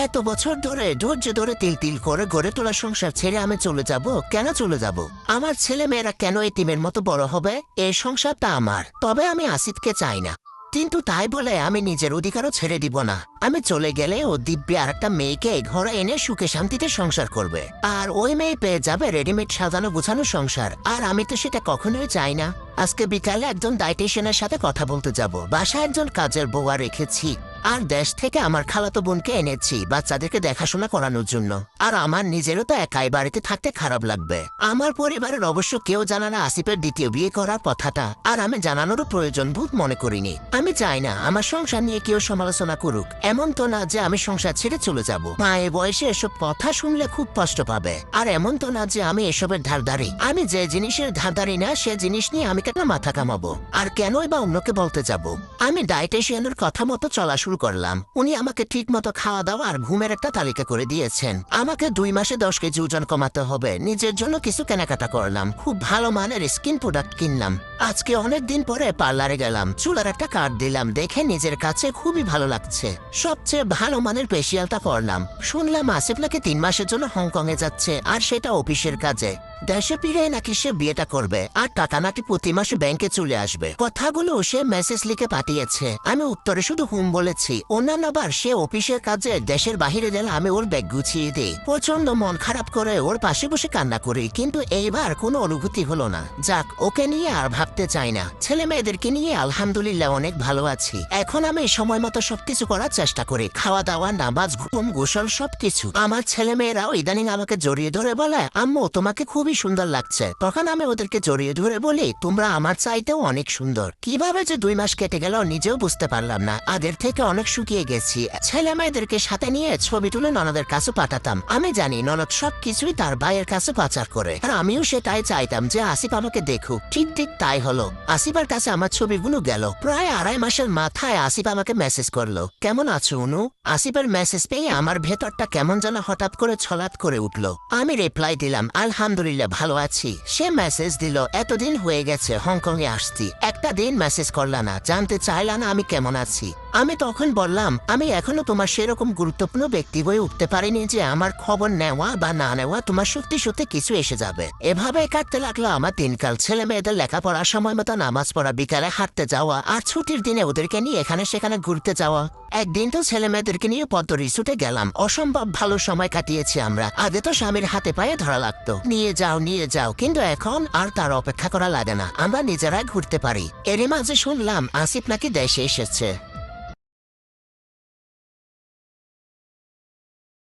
এত বছর ধরে ধৈর্য ধরে তিল তিল করে গড়ে তোলা সংসার ছেড়ে আমি চলে যাব? কেন চলে যাব? আমার ছেলে মেয়েরা কেন এতিমের মতো বড় হবে? এই সংসারটা আমার, তবে আমি আসিফকে চাই না। কিন্তু তাই বলে আমি নিজের অধিকারও ছেড়ে দিব না। আমি চলে গেলে ও দিব্যি আর একটা মেয়েকে ঘরে এনে সুখে শান্তিতে সংসার করবে, আর ওই মেয়ে পেয়ে যাবে রেডিমেড সাজানো গুছানো সংসার। আর আমি তো সেটা কখনোই চাই না। আজকে বিকালে একজন ডায়েটিশিয়ানের সাথে কথা বলতে যাব। বাসায় একজন কাজের বউয়া রেখেছি, আর দেশ থেকে আমার খালাতো বোনকে এনেছি বাচ্চাদেরকে দেখাশোনা করানোর জন্য। আর আমার নিজেরও তো একাই বাড়িতে থাকতে খারাপ লাগবে। আমার পরিবারের অবশ্য কেউ জানে না আসিফের দ্বিতীয় বিয়ে করার কথাটা, আর আমি জানানোরও প্রয়োজন বোধ মনে করিনি। আমি চাই না আমার সংসার নিয়ে কেউ সমালোচনা করুক। এমন তো না যে আমি সংসার ছেড়ে চলে যাব। মায়ের বয়সে এসব কথা শুনলে খুব কষ্ট পাবে। আর এমন তো না যে আমি এসবের ধারধারি। আমি যে জিনিসের ধারধারি না সে জিনিস নিয়ে আমি কেন মাথা কামাবো? আর কেনই বা অন্যকে বলতে যাব? আমি ডায়েটিশিয়ানের কথা মতো চলা শুরু করলাম। উনি আমাকে ঠিক মতো খাওয়া দাওয়া আর ঘুমের একটা তালিকা করে দিয়েছেন। আমাকে 2 মাসে 10 কেজি ওজন কমাতে হবে। নিজের জন্য কিছু কেনাকাটা করলাম, খুব ভালো মানের স্কিন প্রোডাক্ট কিনলাম। আজকে অনেক দিন পরে পার্লারে গেলাম, চুলার একটা কার্ড দিলাম, দেখে নিজের কাছে খুবই ভালো লাগছে। সবচেয়ে ভালো মানের ফেসিয়ালটা করলাম। শুনলাম আসিফ নাকি 3 মাসের জন্য হংকং এ যাচ্ছে, আর সেটা অফিসের কাজে। দেশে ফিরে নাকি সে বিয়েটা করবে, আর টাকা নাকি প্রতি মাসে ব্যাংকে চলে আসবে। কথাগুলো সে মেসেজ লিখে পাঠিয়েছে। আমি উত্তরে শুধু হুম বলেছি। অন্যান্যবার সে অফিসের কাজে দেশের বাহিরে গেলে আমি ওর ব্যাগ গুছিয়ে দিই। প্রচন্ড মন খারাপ করে ওর পাশে বসে কান্না করি, কিন্তু এইবার কোনো অনুভূতি হলো না। যাক, ওকে নিয়ে আর ভাবতে চাই না। ছেলে মেয়েদেরকে নিয়ে আলহামদুলিল্লাহ অনেক ভালো আছি। এখন আমি সময় মতো সবকিছু করার চেষ্টা করি, খাওয়া দাওয়া, নামাজ, ঘুম, গোসল সবকিছু। আমার ছেলে মেয়েরাও ইদানিং আমাকে জড়িয়ে ধরে বলে, আম্মু তোমাকে খুবই সুন্দর লাগছে। তখন আমি ওদেরকে জড়িয়ে ধরে বলি, তোমরা আমার চাইতেও অনেক সুন্দর। কিভাবে যে 2 মাস কেটে গেল নিজেও বুঝতে পারলাম না। আগের থেকে অনেক শুকিয়ে গেছি। ছেলে মেয়েদেরকে সাথে নিয়ে ছবি তুলে ননদের কাছে পাঠাতাম। আমি জানি ননদ সবকিছুই তার ভাইয়ের কাছে পাচার করে, আর আমিও সেটাই চাইতাম যে আসিফ আমাকে দেখুক। ঠিক তাই হলো। আসিফের কাছে আমার ছবিগুলো গেল। প্রায় 2.5 মাসের মাথায় আসিফ আমাকে মেসেজ করলো, কেমন আছো অনু? আসিফের মেসেজ পেয়ে আমার ভেতরটা কেমন যেন হঠাৎ করে ছলাৎ করে উঠলো। আমি রিপ্লাই দিলাম, আলহামদুলিল্লাহ ভালো আছি। সে মেসেজ দিল, এতদিন হয়ে গেছে হংকং এ আসছি, একটা দিন মেসেজ করলা না, জানতে চাইলা না আমি কেমন আছি। আমি তখন বললাম, আমি এখনো তোমার সেরকম গুরুত্বপূর্ণ ব্যক্তি হয়ে উঠতে পারিনি যে আমার খবর নেওয়া বা না নেওয়া তোমার সত্যি সত্যি কিছু এসে যাবে। এভাবে কাটতে লাগলো আমার দিনকাল। ছেলে মেয়েদের লেখাপড়ার সময় মতো নামাজ পড়া, বিকালে হাঁটতে যাওয়া, আর ছুটির দিনে ওদেরকে নিয়ে এখানে সেখানে ঘুরতে যাওয়া। একদিন তো ছেলে মেয়েদেরকে নিয়ে পদ্ম রিসোর্টে গেলাম। অসম্ভব ভালো সময় কাটিয়েছি আমরা। আগে তো স্বামীর হাতে পায়ে ধরা লাগতো, নিয়ে যাও নিয়ে যাও, কিন্তু এখন আর তার অপেক্ষা করা লাগে না। আমরা নিজেরাই ঘুরতে পারি। এরই মাঝে শুনলাম আসিফ নাকি দেশে এসেছে।